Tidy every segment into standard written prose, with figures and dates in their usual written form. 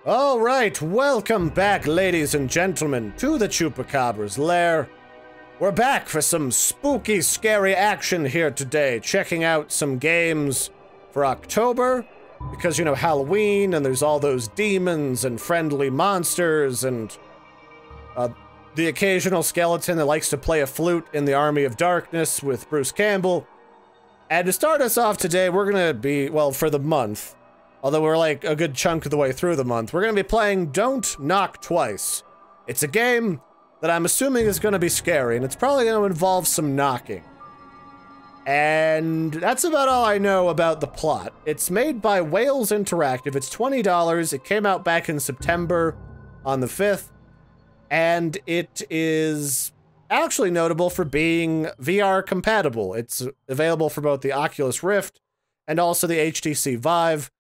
All right, welcome back, ladies and gentlemen, to the Chupacabra's lair. We're back for some spooky, scary action here today, checking out some games for October, because, you know, Halloween, and there's all those demons and friendly monsters, and the occasional skeleton that likes to play a flute in the Army of Darkness with Bruce Campbell. And to start us off today, we're gonna be, well, for the month, although we're like a good chunk of the way through the month, we're gonna be playing Don't Knock Twice. It's a game that I'm assuming is gonna be scary, and it's probably gonna involve some knocking. And that's about all I know about the plot. It's made by Wales Interactive. It's $20. It came out back in September on the 5th, and it is actually notable for being VR compatible. It's available for both the Oculus Rift and also the HTC Vive.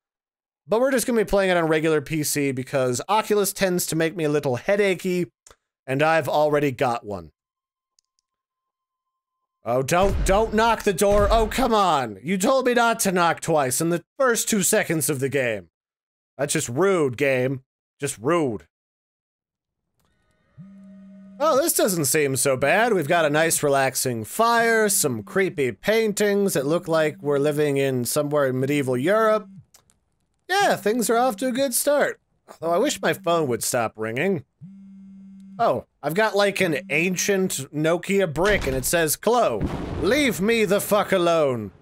But we're just going to be playing it on regular PC because Oculus tends to make me a little headachy, and I've already got one. Oh, don't knock the door. Oh, come on. You told me not to knock twice in the first 2 seconds of the game. That's just rude, game. Just rude. Oh, this doesn't seem so bad. We've got a nice relaxing fire, some creepy paintings that look like we're living in somewhere in medieval Europe. Yeah, things are off to a good start. Although I wish my phone would stop ringing. Oh, I've got like an ancient Nokia brick and it says, Chloe, leave me the fuck alone.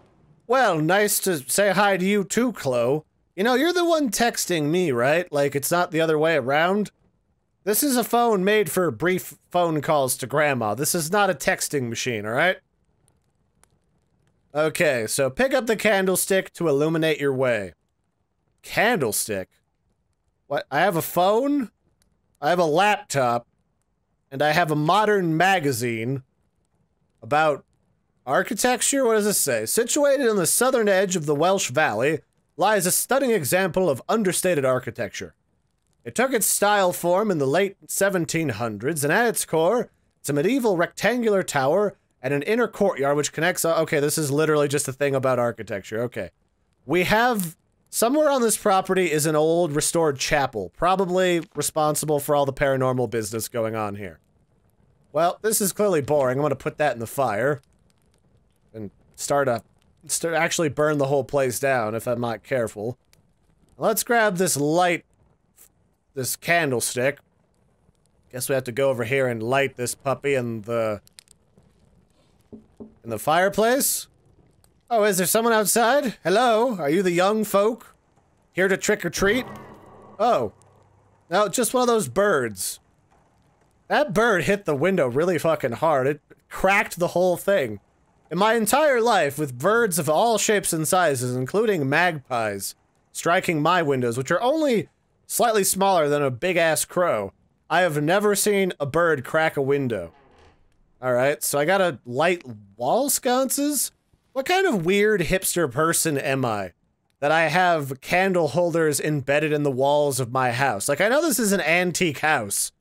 Well, nice to say hi to you too, Chloe. You know, you're the one texting me, right? Like, it's not the other way around. This is a phone made for brief phone calls to grandma. This is not a texting machine, alright? Okay, so pick up the candlestick to illuminate your way. Candlestick? What? I have a phone? I have a laptop? And I have a modern magazine about architecture? What does this say? Situated on the southern edge of the Welsh Valley lies a stunning example of understated architecture. It took its style form in the late 1700s, and at its core, it's a medieval rectangular tower and an inner courtyard which connects... Okay, this is literally just a thing about architecture. Okay. We have... Somewhere on this property is an old restored chapel, probably responsible for all the paranormal business going on here. Well, this is clearly boring. I'm gonna put that in the fire. And actually burn the whole place down if I'm not careful. Let's grab this light... This candlestick. Guess we have to go over here and light this puppy in the fireplace? Oh, is there someone outside? Hello? Are you the young folk? Here to trick or treat? Oh. No, just one of those birds. That bird hit the window really fucking hard. It cracked the whole thing. In my entire life, with birds of all shapes and sizes, including magpies, striking my windows, which are only slightly smaller than a big-ass crow, I have never seen a bird crack a window. Alright, so I gotta light wall sconces? What kind of weird hipster person am I? That I have candle holders embedded in the walls of my house. Like, I know this is an antique house,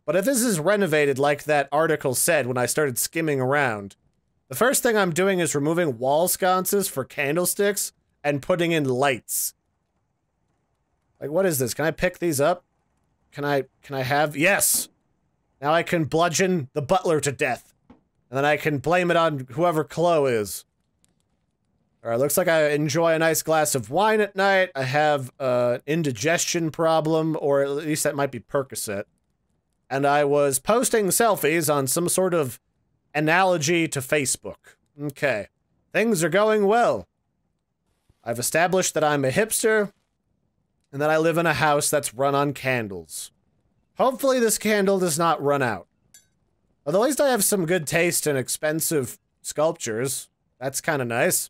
but if this is renovated like that article said when I started skimming around, the first thing I'm doing is removing wall sconces for candlesticks and putting in lights. Like, what is this? Can I pick these up? Can I have... Yes! Now I can bludgeon the butler to death. And then I can blame it on whoever Chloe is. Alright, looks like I enjoy a nice glass of wine at night. I have an indigestion problem, or at least that might be Percocet. And I was posting selfies on some sort of analogy to Facebook. Okay. Things are going well. I've established that I'm a hipster, and that I live in a house that's run on candles. Hopefully this candle does not run out. Although at least I have some good taste in expensive sculptures. That's kind of nice.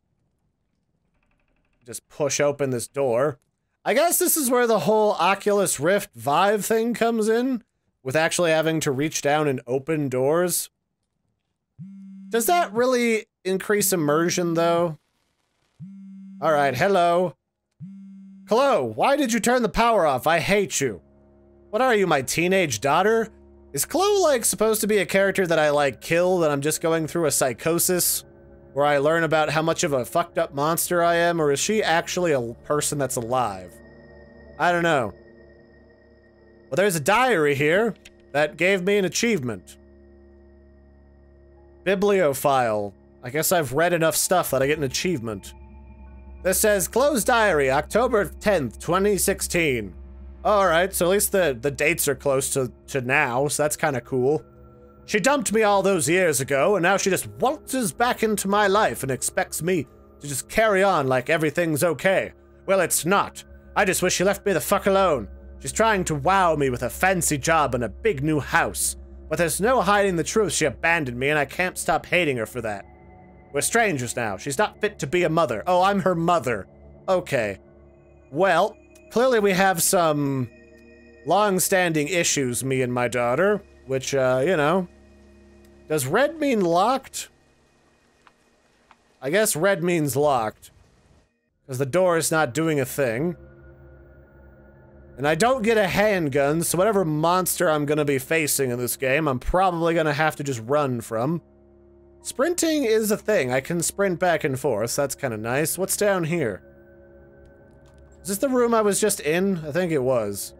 Just push open this door. I guess this is where the whole Oculus Rift Vive thing comes in, with actually having to reach down and open doors. Does that really increase immersion, though? Alright, hello. Chloe, why did you turn the power off? I hate you. What are you, my teenage daughter? Is Chloe, like, supposed to be a character that I, like, kill, that I'm just going through a psychosis? Where I learn about how much of a fucked up monster I am, or is she actually a person that's alive? I don't know. Well, there's a diary here that gave me an achievement. Bibliophile. I guess I've read enough stuff that I get an achievement. This says, closed diary, October 10th, 2016. Alright, so at least the dates are close to now, so that's kind of cool. She dumped me all those years ago, and now she just waltzes back into my life and expects me to just carry on like everything's okay. Well, it's not. I just wish she left me the fuck alone. She's trying to wow me with a fancy job and a big new house. But there's no hiding the truth, she abandoned me, and I can't stop hating her for that. We're strangers now. She's not fit to be a mother. Oh, I'm her mother. Okay. Well, clearly we have some long-standing issues, me and my daughter, which, you know. Does red mean locked? I guess red means locked. Because the door is not doing a thing. And I don't get a handgun, so whatever monster I'm gonna be facing in this game, I'm probably gonna have to just run from. Sprinting is a thing. I can sprint back and forth. That's kind of nice. What's down here? Is this the room I was just in? I think it was.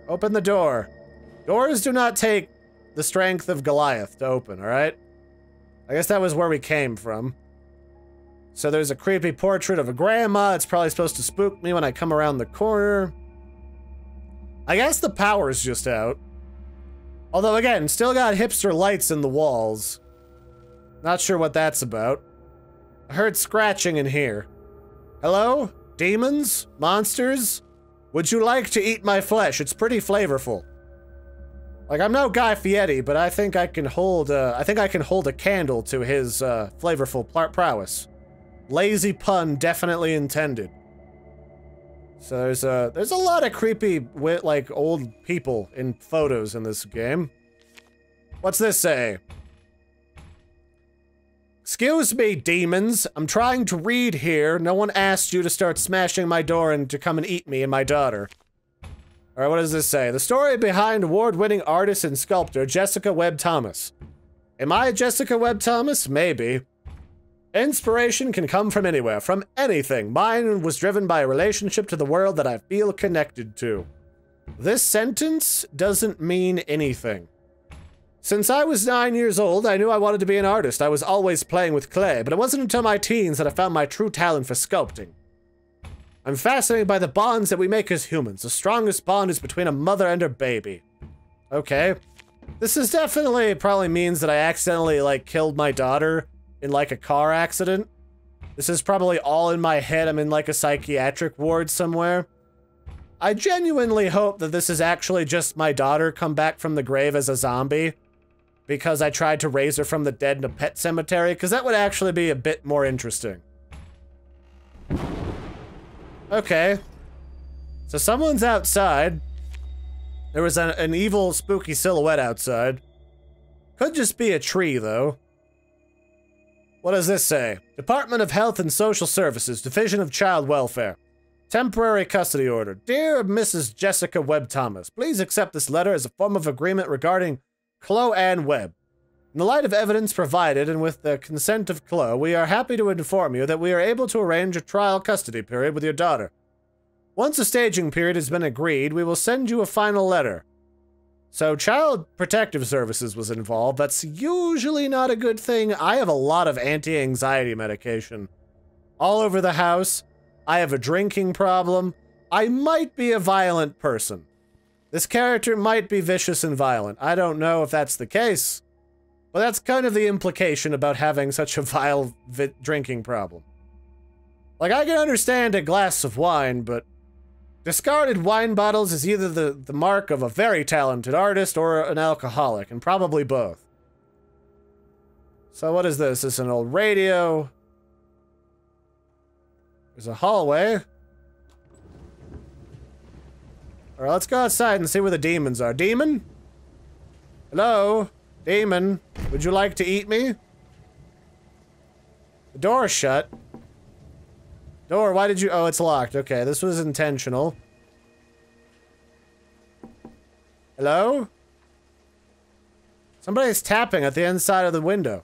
Open the door. Doors do not take the strength of Goliath to open, alright? I guess that was where we came from. So there's a creepy portrait of a grandma. It's probably supposed to spook me when I come around the corner. I guess the power's just out. Although, again, still got hipster lights in the walls. Not sure what that's about. I heard scratching in here. Hello? Demons? Monsters? Would you like to eat my flesh? It's pretty flavorful. Like, I'm no Guy Fieri, but I think I can hold a candle to his, flavorful prowess. Lazy pun definitely intended. So there's a lot of creepy, like, old people in photos in this game. What's this say? Excuse me, demons. I'm trying to read here. No one asked you to start smashing my door and to come and eat me and my daughter. Alright, what does this say? The story behind award-winning artist and sculptor Jessica Webb Thomas. Am I Jessica Webb Thomas? Maybe. Inspiration can come from anywhere, from anything. Mine was driven by a relationship to the world that I feel connected to. This sentence doesn't mean anything. Since I was 9 years old, I knew I wanted to be an artist. I was always playing with clay, but it wasn't until my teens that I found my true talent for sculpting. I'm fascinated by the bonds that we make as humans. The strongest bond is between a mother and her baby. Okay. This is definitely probably means that I accidentally, like, killed my daughter in, like, a car accident. This is probably all in my head. I'm in, like, a psychiatric ward somewhere. I genuinely hope that this is actually just my daughter come back from the grave as a zombie because I tried to raise her from the dead in a pet cemetery, because that would actually be a bit more interesting. Okay. So someone's outside. There was an evil, spooky silhouette outside. Could just be a tree, though. What does this say? Department of Health and Social Services, Division of Child Welfare. Temporary custody order. Dear Mrs. Jessica Webb Thomas, please accept this letter as a form of agreement regarding Chloe Ann Webb. In the light of evidence provided and with the consent of Chloe, we are happy to inform you that we are able to arrange a trial custody period with your daughter. Once a staging period has been agreed, we will send you a final letter. So Child Protective Services was involved. That's usually not a good thing. I have a lot of anti-anxiety medication all over the house. I have a drinking problem. I might be a violent person. This character might be vicious and violent. I don't know if that's the case, but that's kind of the implication about having such a vile drinking problem. Like, I can understand a glass of wine, but discarded wine bottles is either the mark of a very talented artist or an alcoholic, and probably both. So what is this? This is an old radio. There's a hallway. Alright, let's go outside and see where the demons are. Demon? Hello? Demon? Would you like to eat me? The door's shut. Door, why did you— oh, it's locked. Okay, this was intentional. Hello? Somebody's tapping at the inside of the window.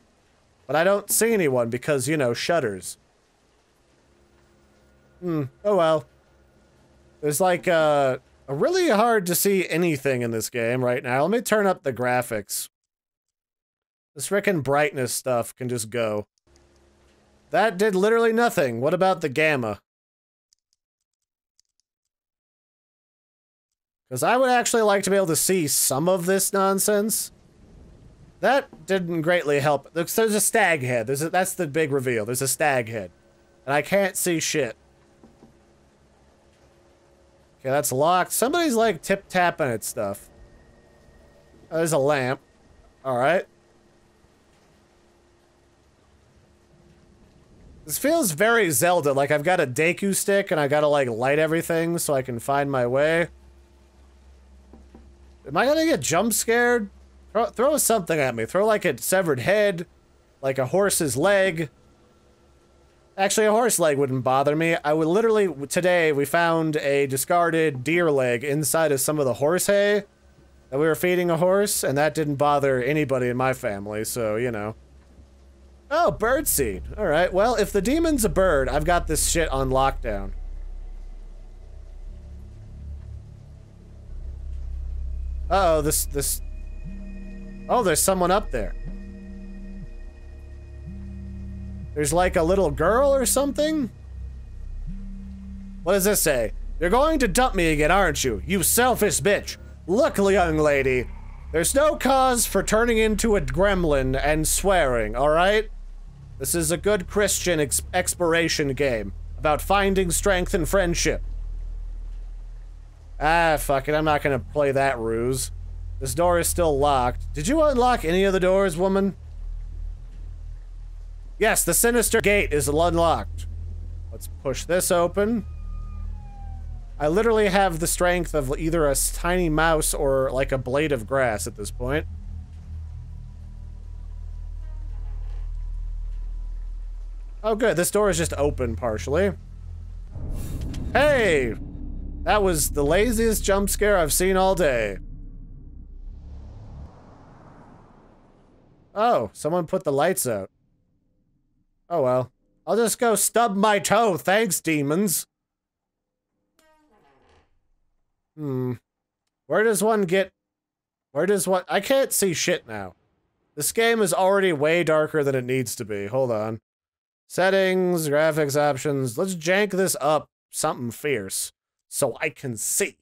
But I don't see anyone because, you know, shutters. Oh well. There's like a really hard to see anything in this game right now. Let me turn up the graphics. This frickin' brightness stuff can just go. That did literally nothing. What about the gamma? Because I would actually like to be able to see some of this nonsense. That didn't greatly help. There's a stag head. That's the big reveal. There's a stag head. And I can't see shit. Okay, that's locked. Somebody's like tip-tapping at stuff. Oh, there's a lamp. Alright. This feels very Zelda. Like I've got a Deku stick and I gotta like light everything so I can find my way. Am I gonna get jump scared? Throw something at me. Throw like a severed head, like a horse's leg. Actually, a horse leg wouldn't bother me. I would literally, today we found a discarded deer leg inside of some of the horse hay that we were feeding a horse, and that didn't bother anybody in my family, so, you know. Oh, birdseed. Alright, well, if the demon's a bird, I've got this shit on lockdown. Uh-oh, this... Oh, there's someone up there. There's like a little girl or something? What does this say? You're going to dump me again, aren't you? You selfish bitch. Look, young lady. There's no cause for turning into a gremlin and swearing, alright? This is a good Christian exploration game about finding strength and friendship. Ah, fuck it. I'm not gonna play that ruse. This door is still locked. Did you unlock any of the doors, woman? Yes, the sinister gate is unlocked. Let's push this open. I literally have the strength of either a tiny mouse or like a blade of grass at this point. Oh good, this door is just open partially. Hey! That was the laziest jump scare I've seen all day. Oh, someone put the lights out. Oh well. I'll just go stub my toe, thanks, demons. Where does one get... I can't see shit now. This game is already way darker than it needs to be. Hold on. Settings, graphics options. Let's jank this up something fierce so I can see.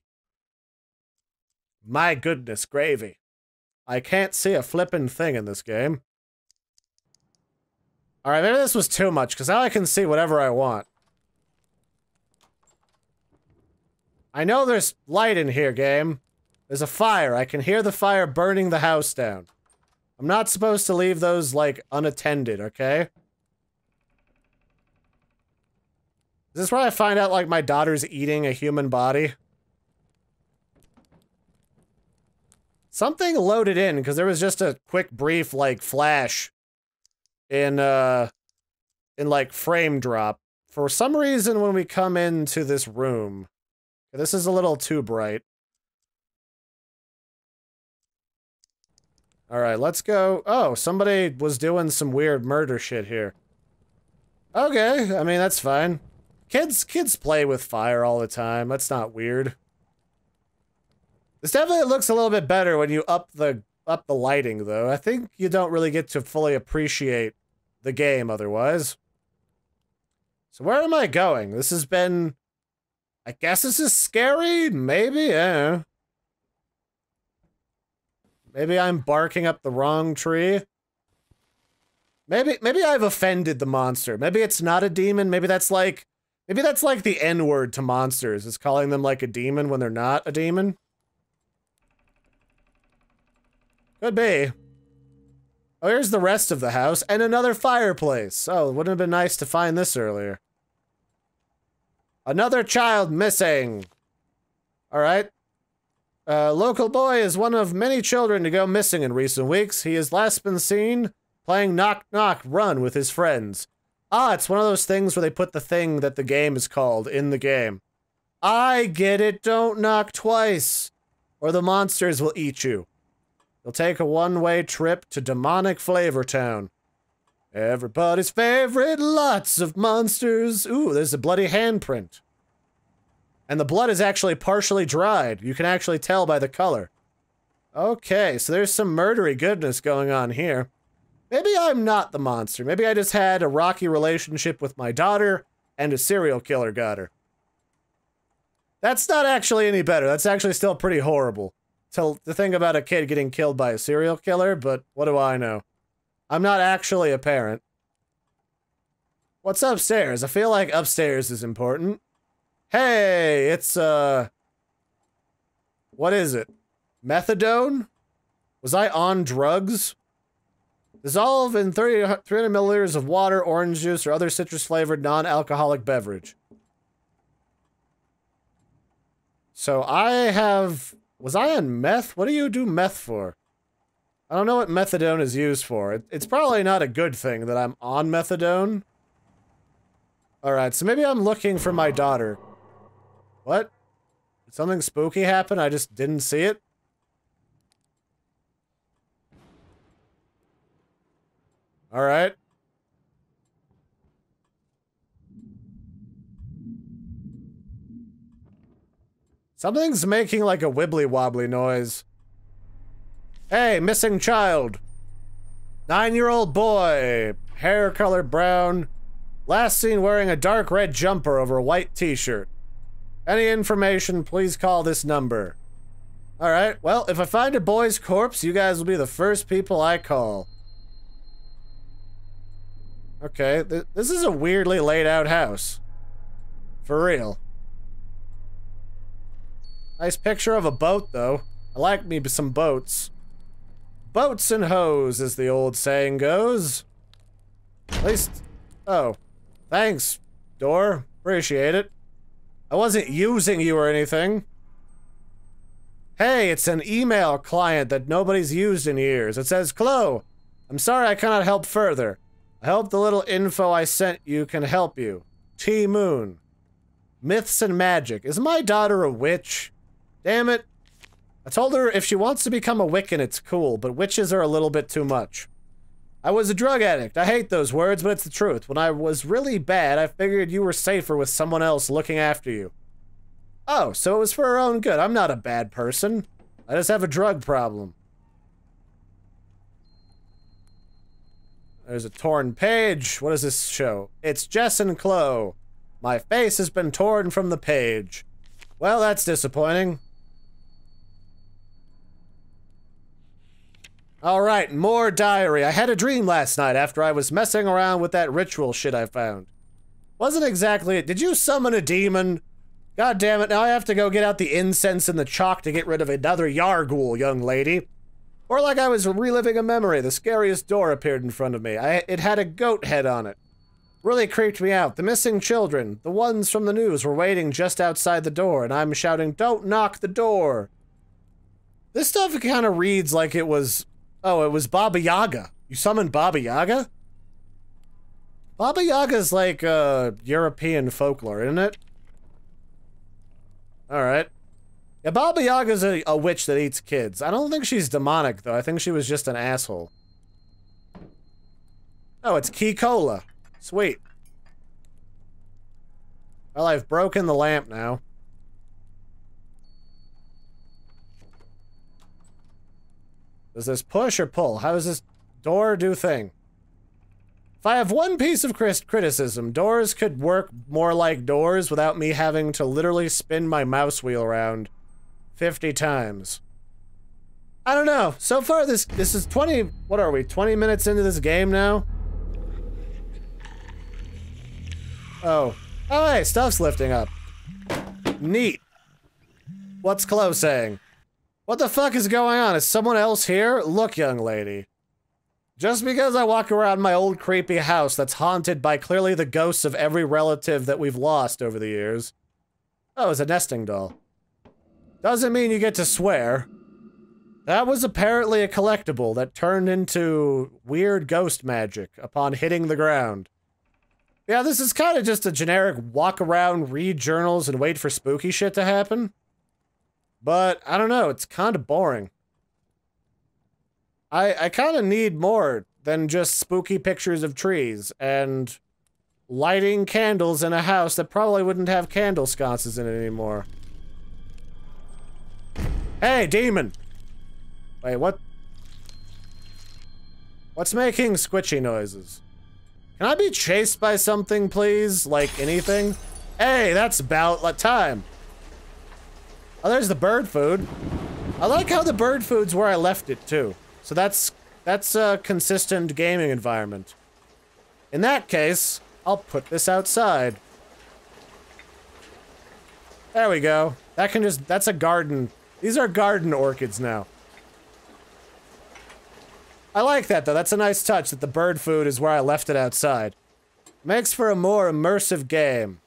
My goodness gravy. I can't see a flippin' thing in this game. Alright, maybe this was too much, because now I can see whatever I want. I know there's light in here, game. There's a fire. I can hear the fire burning the house down. I'm not supposed to leave those, like, unattended, okay? Is this where I find out, like, my daughter's eating a human body? Something loaded in, because there was just a quick, brief, like, flash in like, frame drop. For some reason, when we come into this room... This is a little too bright. Alright, let's go... Oh, somebody was doing some weird murder shit here. Okay, I mean, that's fine. Kids play with fire all the time. That's not weird. This definitely looks a little bit better when you up the lighting, though. I think you don't really get to fully appreciate the game otherwise. So where am I going? This has been... I guess this is scary? Maybe? Maybe I'm barking up the wrong tree? Maybe I've offended the monster. Maybe it's not a demon. Maybe that's like the N-word to monsters. Is calling them like a demon when they're not a demon. Could be. Oh, here's the rest of the house, and another fireplace. Oh, wouldn't it have been nice to find this earlier. Another child missing. Alright. Local boy is one of many children to go missing in recent weeks. He has last been seen playing Knock Knock Run with his friends. Ah, it's one of those things where they put the thing that the game is called in the game. I get it, don't knock twice, or the monsters will eat you. You'll take a one-way trip to Demonic Flavor Town. Everybody's favorite, lots of monsters. Ooh, there's a bloody handprint. And the blood is actually partially dried. You can actually tell by the color. Okay, so there's some murdery goodness going on here. Maybe I'm not the monster. Maybe I just had a rocky relationship with my daughter, and a serial killer got her. That's not actually any better. That's actually still pretty horrible. To think about a kid getting killed by a serial killer, but what do I know? I'm not actually a parent. What's upstairs? I feel like upstairs is important. Hey, it's, what is it? Methadone? Was I on drugs? Dissolve in 300 milliliters of water, orange juice, or other citrus-flavored non-alcoholic beverage. So I have... Was I on meth? What do you do meth for? I don't know what methadone is used for. It's probably not a good thing that I'm on methadone. Alright, so maybe I'm looking for my daughter. What? Did something spooky happen? I just didn't see it? Alright. Something's making like a wibbly-wobbly noise. Hey, missing child. 9-year-old boy. Hair color brown. Last seen wearing a dark red jumper over a white t-shirt. Any information, please call this number. Alright, well, if I find a boy's corpse, you guys will be the first people I call. Okay, this is a weirdly laid out house. For real. Nice picture of a boat, though. I like me some boats. Boats and hoes, as the old saying goes. At least... Oh. Thanks, door. Appreciate it. I wasn't using you or anything. Hey, it's an email client that nobody's used in years. It says, Chloe, I'm sorry I cannot help further. I hope the little info I sent you can help you. T-Moon. Myths and magic. Is my daughter a witch? Damn it. I told her if she wants to become a Wiccan, it's cool, but witches are a little bit too much. I was a drug addict. I hate those words, but it's the truth. When I was really bad, I figured you were safer with someone else looking after you. Oh, so it was for her own good. I'm not a bad person. I just have a drug problem. There's a torn page. What does this show? It's Jess and Chloe. My face has been torn from the page. Well, that's disappointing. Alright, more diary. I had a dream last night after I was messing around with that ritual shit I found. Wasn't exactly it. Did you summon a demon? God damn it, now I have to go get out the incense and the chalk to get rid of another Yarghoul, young lady. Or like I was reliving a memory, the scariest door appeared in front of me. It had a goat head on it. Really creeped me out. The missing children, the ones from the news, were waiting just outside the door, and I'm shouting, "Don't knock the door!" This stuff kind of reads like it was... Oh, it was Baba Yaga. You summoned Baba Yaga? Baba Yaga's like, European folklore, isn't it? Alright. Yeah, Baba Yaga's a witch that eats kids. I don't think she's demonic, though. I think she was just an asshole. Oh, it's Key Cola. Sweet. Well, I've broken the lamp now. Does this push or pull? How does this door do thing? If I have one piece of criticism, doors could work more like doors without me having to literally spin my mouse wheel around 50 times. I don't know. So far, this is 20... What are we? 20 minutes into this game now? Oh. Oh, hey, stuff's lifting up. Neat. What's Chloe saying? What the fuck is going on? Is someone else here? Look, young lady. Just because I walk around my old creepy house that's haunted by clearly the ghosts of every relative that we've lost over the years. Oh, it's a nesting doll. Doesn't mean you get to swear. That was apparently a collectible that turned into weird ghost magic upon hitting the ground. Yeah, this is kind of just a generic walk around, read journals, and wait for spooky shit to happen. But, I don't know, it's kind of boring. I kind of need more than just spooky pictures of trees and lighting candles in a house that probably wouldn't have candle sconces in it anymore. Hey, demon! Wait, what? What's making squishy noises? Can I be chased by something, please? Like anything? Hey, that's about time. Oh, there's the bird food. I like how the bird food's where I left it, too. So that's a consistent gaming environment. In that case, I'll put this outside. There we go. That's a garden. These are garden orchids now. I like that, though. That's a nice touch that the bird food is where I left it outside. Makes for a more immersive game.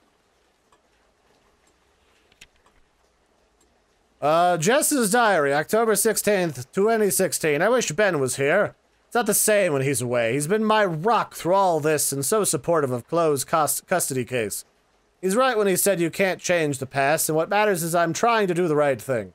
Jess's diary, October 16th, 2016. I wish Ben was here. It's not the same when he's away. He's been my rock through all this and so supportive of Chloe's custody case. He's right when he said you can't change the past, and what matters is I'm trying to do the right thing.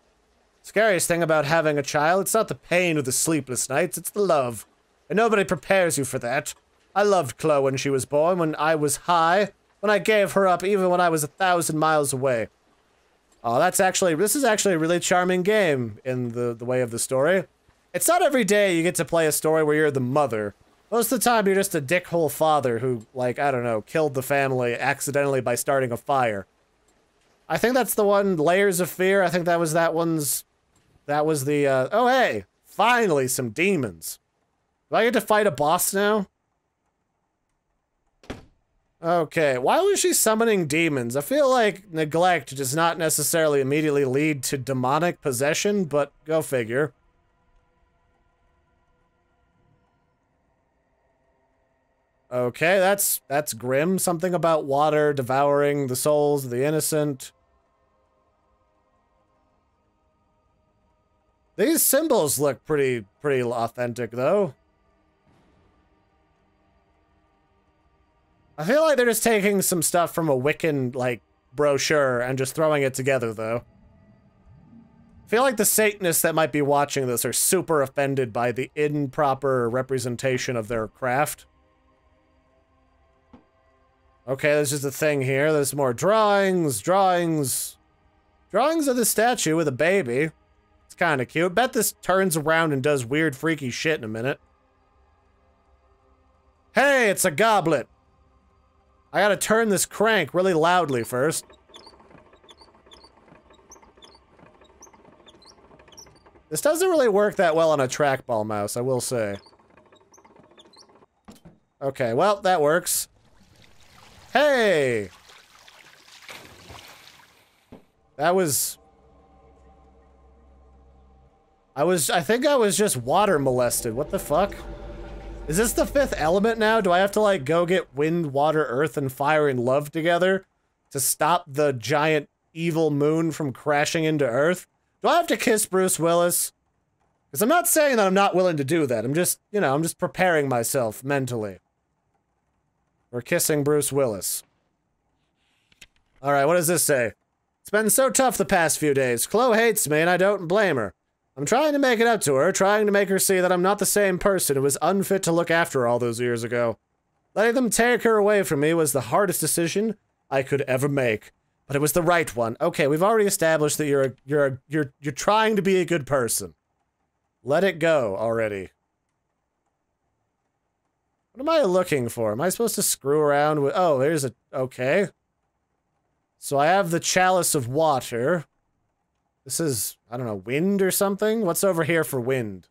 Scariest thing about having a child, it's not the pain or the sleepless nights, it's the love. And nobody prepares you for that. I loved Chloe when she was born, when I was high, when I gave her up even when I was 1,000 miles away. Oh, this is actually a really charming game in the way of the story. It's not every day you get to play a story where you're the mother. Most of the time you're just a dickhole father who, like, I don't know, killed the family accidentally by starting a fire. I think that's the one, Layers of Fear. I think that was that was the, oh hey, finally some demons. Do I get to fight a boss now? Okay, why was she summoning demons? I feel like neglect does not necessarily immediately lead to demonic possession, but go figure. Okay, that's grim. Something about water devouring the souls of the innocent. These symbols look pretty authentic, though. I feel like they're just taking some stuff from a Wiccan, like, brochure and just throwing it together, though. I feel like the Satanists that might be watching this are super offended by the improper representation of their craft. Okay, there's just a thing here. There's more drawings. Drawings of the statue with a baby. It's kind of cute. Bet this turns around and does weird, freaky shit in a minute. Hey, it's a goblet. I gotta turn this crank really loudly first. This doesn't really work that well on a trackball mouse, I will say. Okay, well, that works. Hey! That was... I think I was just water molested. What the fuck? Is this the fifth element now? Do I have to, like, go get wind, water, earth, and fire and love together to stop the giant evil moon from crashing into Earth? Do I have to kiss Bruce Willis? Because I'm not saying that I'm not willing to do that. I'm just, you know, I'm just preparing myself mentally. We're kissing Bruce Willis. Alright, what does this say? It's been so tough the past few days. Chloe hates me and I don't blame her. I'm trying to make it up to her, trying to make her see that I'm not the same person who was unfit to look after her all those years ago. Letting them take her away from me was the hardest decision I could ever make. But it was the right one. Okay, we've already established that you're trying to be a good person. Let it go already. What am I looking for? Am I supposed to screw around with... Oh, there's a... Okay. So I have the chalice of water. This is, I don't know, wind or something? What's over here for wind?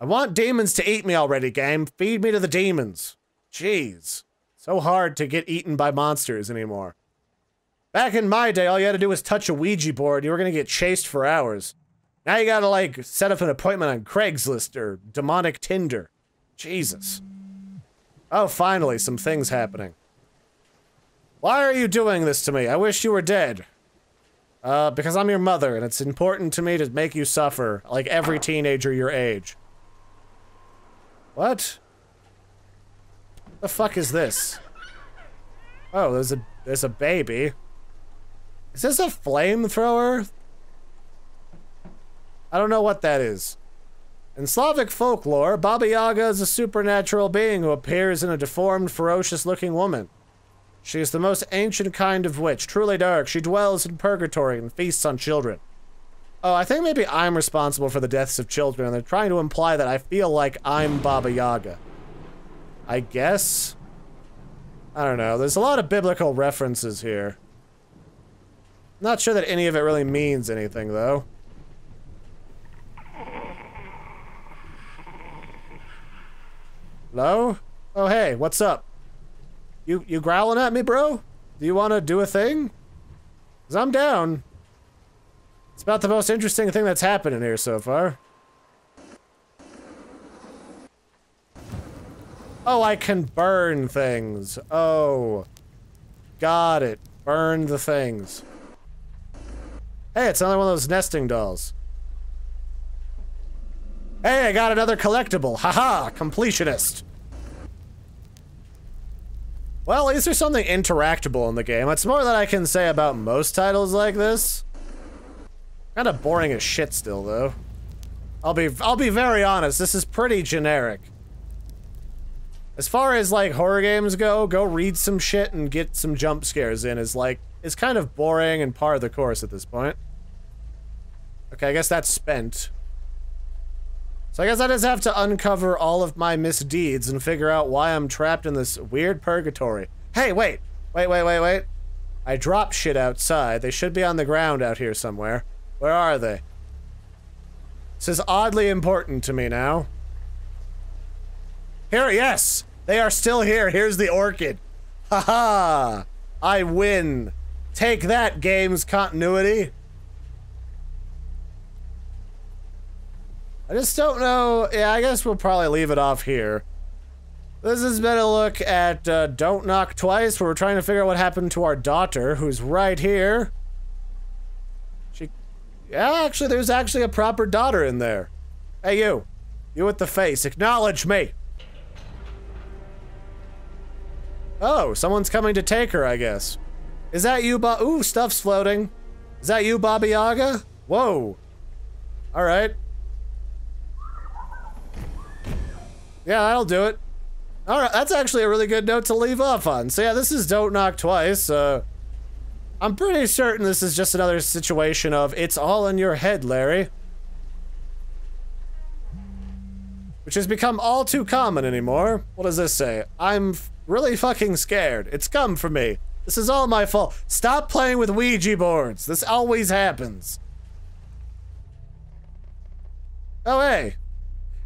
I want demons to eat me already, game. Feed me to the demons. Jeez. So hard to get eaten by monsters anymore. Back in my day, all you had to do was touch a Ouija board and you were gonna get chased for hours. Now you gotta, like, set up an appointment on Craigslist or Demonic Tinder. Jesus. Oh, finally, some things happening. Why are you doing this to me? I wish you were dead. Because I'm your mother, and it's important to me to make you suffer, like every teenager your age. What? The fuck is this? Oh, there's a baby. Is this a flamethrower? I don't know what that is. In Slavic folklore, Baba Yaga is a supernatural being who appears in a deformed, ferocious-looking woman. She is the most ancient kind of witch, truly dark. She dwells in purgatory and feasts on children. Oh, I think maybe I'm responsible for the deaths of children, and they're trying to imply that I feel like I'm Baba Yaga. I guess? I don't know. There's a lot of biblical references here. Not sure that any of it really means anything, though. Hello? Oh, hey, what's up? You growling at me, bro? Do you want to do a thing? 'Cause I'm down. It's about the most interesting thing that's happened in here so far. Oh, I can burn things. Oh. Got it. Burn the things. Hey, it's another one of those nesting dolls. Hey, I got another collectible. Haha, completionist. Well, at least there's something interactable in the game. That's more than I can say about most titles like this. Kind of boring as shit still, though. I'll be very honest, this is pretty generic. As far as, like, horror games go read some shit and get some jump scares in is kind of boring and par of the course at this point. Okay, I guess that's spent. So I guess I just have to uncover all of my misdeeds and figure out why I'm trapped in this weird purgatory. Hey, wait! Wait. I dropped shit outside. They should be on the ground out here somewhere. Where are they? This is oddly important to me now. Here, yes! They are still here. Here's the orchid. Haha! I win. Take that, game's continuity. I just don't know. Yeah, I guess we'll probably leave it off here. This has been a look at Don't Knock Twice, where we're trying to figure out what happened to our daughter, who's right here. Yeah, actually, there's actually a proper daughter in there. Hey, you. You with the face. Acknowledge me. Oh, someone's coming to take her, I guess. Is that you, Ooh, stuff's floating. Is that you, Baba Yaga? Whoa. Alright. Yeah, that'll do it. Alright, that's actually a really good note to leave off on. So yeah, this is Don't Knock Twice. I'm pretty certain this is just another situation of it's all in your head, Larry. Which has become all too common anymore. What does this say? I'm really fucking scared. It's come for me. This is all my fault. Stop playing with Ouija boards. This always happens. Oh, hey.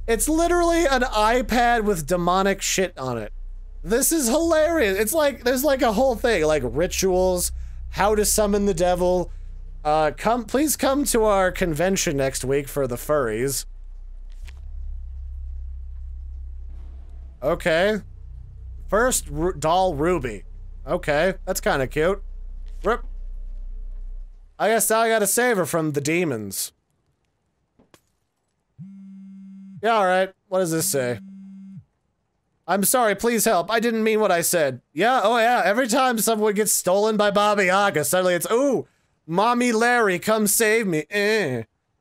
It's literally an iPad with demonic shit on it. This is hilarious. It's like, there's like a whole thing, like rituals, how to summon the devil. Please come to our convention next week for the furries. Okay. First doll Ruby. Okay, that's kind of cute. Rip. I guess now I gotta save her from the demons. Yeah, alright. What does this say? I'm sorry, please help. I didn't mean what I said. Yeah, oh yeah, every time someone gets stolen by Baba Yaga, suddenly it's, ooh, Mommy Larry, come save me.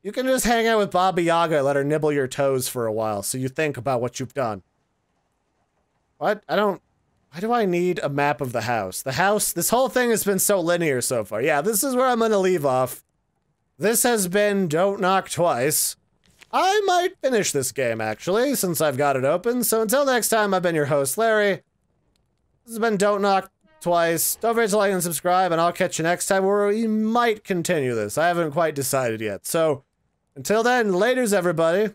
You can just hang out with Baba Yaga and let her nibble your toes for a while so you think about what you've done. What? Why do I need a map of the house? The house, this whole thing has been so linear so far. Yeah, this is where I'm gonna leave off. This has been Don't Knock Twice. I might finish this game, actually, since I've got it open. So until next time, I've been your host, Larry. This has been Don't Knock Twice. Don't forget to like and subscribe, and I'll catch you next time where we might continue this. I haven't quite decided yet. So, until then, laters, everybody.